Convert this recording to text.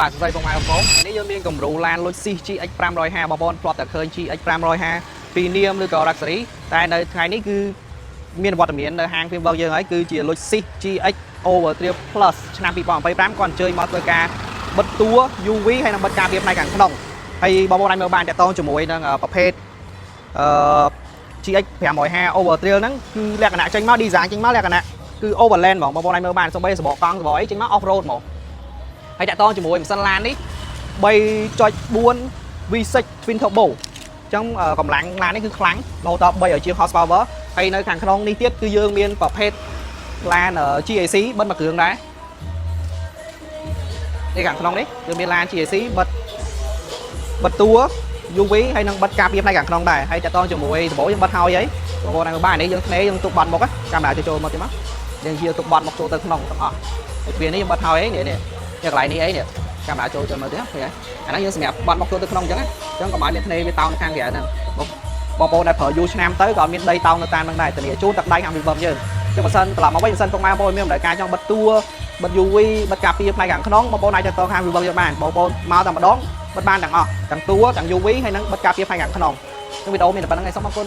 បាទសួស្តីបងប្អូននេះយើងមានគំរូឡានលុយស៊ី GX 550បងប្អូនធ្លាប់តែឃើញ GX 550ពីនាមឬក៏ Luxury តែនៅថ្ងៃនេះគឺមានវត្តមាននៅហាងពីរបស់យើងហើយគឺជាលុយស៊ី GX Overtrail Plus ឆ្នាំ2025គាត់អញ្ជើញមកធ្វើការបិទតួ UV ហើយនិងបិទការពារផ្នែកខាងក្នុងហើយបងប្អូនអាចមើលបានតាក់ទងជាមួយនឹងប្រភេទGX 550 Overtrail ហ្នឹងគឺលក្ខណៈចេញមក design ចេញមកលក្ខណៈគឺ overland បងប្អូនអាចមើលបានសូម្បីសបកកង់សបកអីចេញមក off road ហ្មងហើយតាក់ទងជាមួយម៉ាស៊ីនឡាននេះ 3.4 V6 Twin Turbo អញ្ចឹងកម្លាំងឡាននេះគឺខ្លាំងរហូតដល់3ឲ្យជាង horsepower ហើយនៅខាងក្នុងនេះទៀតគឺយើងមានប្រភេទឡាន GAC បិទមួយគ្រឿងដែរនេះខាងក្នុងនេះយើងមានឡាន GAC បិទតួ UV ហើយនឹងបិទការពារផ្នែកខាងក្នុងដែរហើយតាក់ទងជាមួយ turbo យើងបិទហើយហីបងប្អូនមើលបាននេះយើងធ្នេយើងទុកបាត់មកកាមេរ៉ាចូលមកទៀតមកយើងជាទុកបាត់មកចូលទៅក្នុងទាំងអស់ហើយវានេះយើងបិទហើយនេះនេះកន្លែងនេះអីនេះកាមេរ៉ាចូលមើលទៀតឃើញហើយអាហ្នឹងយើងសម្រាប់បាត់មកចូលទៅក្នុងអញ្ចឹងអញ្ចឹងកុំឲ្យមានធ្នេវាតោងនៅខាងក្រៅហ្នឹងបងប្អូនដែលប្រើយូរឆ្នាំទៅក៏មានដីតោងនៅតាមហ្នឹងដែរធានាជូនទឹកដៃខាងពីបំយើងចុះបើសិនត្រឡប់មកវិញបើសិនពុកម៉ែបងប្អូនមានតម្រូវការចង់បិទតួបិទ UV បិទការពារផ្នែកខាងក្នុងបងប្អូនអាចទៅខាងពីបំយើងបានបងប្អូនមកតែម្ដងបិទបានទាំងអស់ទាំងតួទាំង UV ហើយនឹងបិទការពារផ្នែកខាងក្នុងក្នុងវីដេអូមានតែប៉ុណ្្នឹងឯងសូមអរគុណ